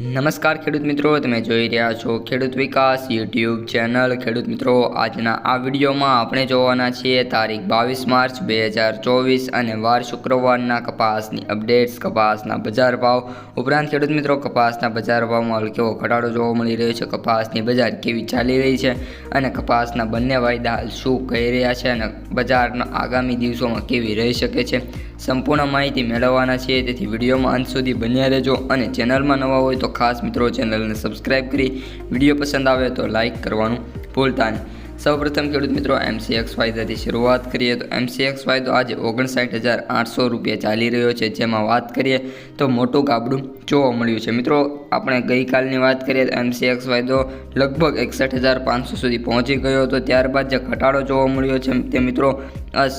નમસ્કાર ખેડૂત મિત્રો, તમે જોઈ રહ્યા છો ખેડૂત વિકાસ યુટ્યુબ ચેનલ। ખેડૂત મિત્રો, આજના આ વિડીયોમાં આપણે જોવાના છીએ તારીખ 22 માર્ચ 2024 અને વાર શુક્રવારના કપાસની અપડેટ્સ, કપાસના બજાર ભાવ ઉપરાંત ખેડૂત મિત્રો કપાસના બજાર ભાવમાં કેવો ઘટાડો જોવા મળી રહ્યો છે, કપાસની બજાર કેવી ચાલી રહી છે અને કપાસના બંને વાયદા હાલ શું કહી રહ્યા છે અને બજારના આગામી દિવસોમાં કેવી રહી શકે છે, સંપૂર્ણ માહિતી મેળવવાના છીએ। તેથી વિડીયોમાં અંત સુધી બન્યા રહેજો અને ચેનલમાં નવા હોય તો ખાસ મિત્રો ચેનલને સબસ્ક્રાઇબ કરી વિડીયો પસંદ આવે તો લાઇક કરવાનું ભૂલતા નહીં। સૌપ્રથમ ખેડૂત મિત્રો MCX વાયદાથી શરૂઆત કરીએ તો MCX વાયદો આજે 59,800 રૂપિયા ચાલી રહ્યો છે, જેમાં વાત કરીએ તો મોટું ગાબડું જોવા મળ્યું છે। મિત્રો આપણે ગઈકાલની વાત કરીએ તો MCX વાયદો લગભગ 61,500 સુધી પહોંચી ગયો હતો, ત્યારબાદ જે ઘટાડો જોવા મળ્યો છે તે મિત્રો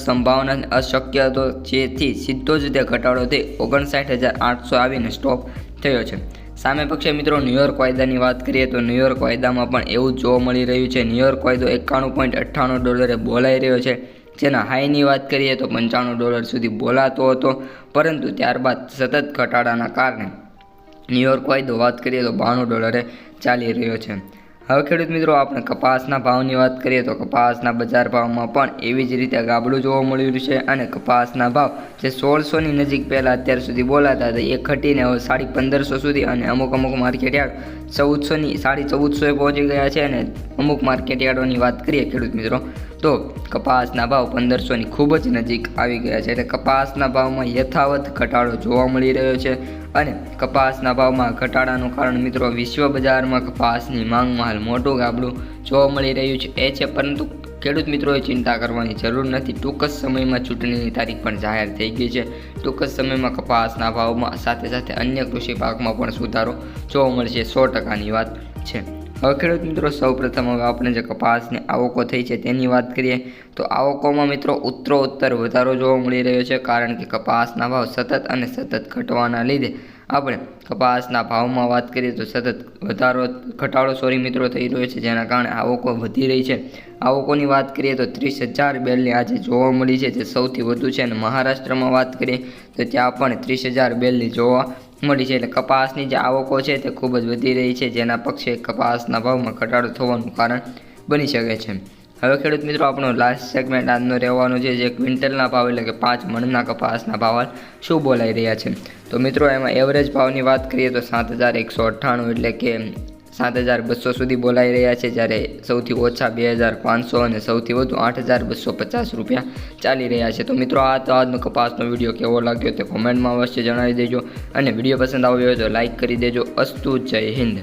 સંભાવના અશક્ય હતો, જેથી સીધો જ તે ઘટાડો થઈ 59,800 આવીને સ્ટોપ થયો છે। સામે પક્ષે મિત્રો ન્યૂયોર્ક વાયદાની વાત કરીએ તો ન્યૂયોર્ક વાયદામાં પણ એવું જ જોવા મળી રહ્યું છે। ન્યૂયોર્ક વાયદો $91.98 બોલાઈ રહ્યો છે, જેના હાઈની વાત કરીએ તો $95 સુધી બોલાતો હતો, પરંતુ ત્યારબાદ સતત ઘટાડાના કારણે ન્યૂયોર્ક વાયદો વાત કરીએ તો $92 ચાલી રહ્યો છે। હવે ખેડૂત મિત્રો આપણે કપાસના ભાવની વાત કરીએ તો કપાસના બજાર ભાવમાં પણ એવી જ રીતે ગાબડું જોવા મળ્યું છે અને કપાસના ભાવ જે 1600ની નજીક પહેલાં અત્યાર સુધી બોલાતા હતા એ ઘટીને હવે 1550 સુધી અને અમુક માર્કેટ યાર્ડ 1400 પહોંચી ગયા છે અને અમુક માર્કેટ યાર્ડોની વાત કરીએ ખેડૂત મિત્રો તો કપાસના ભાવ 1500ની ખૂબ જ નજીક આવી ગયા છે, એટલે કપાસના ભાવમાં યથાવત ઘટાડો જોવા મળી રહ્યો છે અને કપાસના ભાવમાં ઘટાડાનું કારણ મિત્રો વિશ્વ બજારમાં કપાસની માંગમાં હાલ મોટું ગાબડું જોવા મળી રહ્યું છે એ છે, પરંતુ ખેડૂત મિત્રોએ ચિંતા કરવાની જરૂર નથી। ટૂંક જ સમયમાં ચૂંટણીની તારીખ પણ જાહેર થઈ ગઈ છે, ટૂંક જ સમયમાં કપાસના ભાવમાં સાથે સાથે અન્ય કૃષિ પાકમાં પણ સુધારો જોવા મળશે, 100%ની વાત છે। હવે ખેડૂત મિત્રો સૌપ્રથમ હવે આપણે જે કપાસની આવકો થઈ છે તેની વાત કરીએ તો આવકોમાં મિત્રો ઉત્તરોત્તર વધારો જોવા મળી રહ્યો છે, કારણ કે કપાસના ભાવ સતત ઘટવાના લીધે આપણે કપાસના ભાવમાં વાત કરીએ તો સતત ઘટાડો મિત્રો થઈ રહ્યો છે, જેના કારણે આવકો વધી રહી છે। આવકોની વાત કરીએ તો 30,000 બેલની આજે જોવા મળી છે, જે સૌથી વધુ છે, અને મહારાષ્ટ્રમાં વાત કરીએ તો ત્યાં પણ 30,000 બેલની જોવા મળી છે, એટલે કપાસની જે આવકો છે તે ખૂબ જ વધી રહી છે, જેના પક્ષે કપાસના ભાવમાં ઘટાડો થવાનું કારણ બની શકે છે। હવે ખેડૂત મિત્રો આપણો લાસ્ટ સેગમેન્ટ આજનો રહેવાનો છે, જે ક્વિન્ટલના ભાવ એટલે કે 5 મણના કપાસના ભાવ શું બોલાઈ રહ્યા છે। તો મિત્રો એમાં એવરેજ ભાવની વાત કરીએ તો 7,198 એટલે કે 7,200 સુધી બોલાઈ રહ્યા છે, જ્યારે સૌથી ઓછા 2,500 અને સૌથી વધુ 8,250 રૂપિયા ચાલી રહ્યા છે। તો મિત્રો આજનો કપાસનો વિડીયો કેવો લાગ્યો તે કોમેન્ટમાં અવશ્ય જણાવી દેજો અને વિડીયો પસંદ આવ્યો હોય તો લાઇક કરી દેજો। અસ્તુ, જય હિન્દ।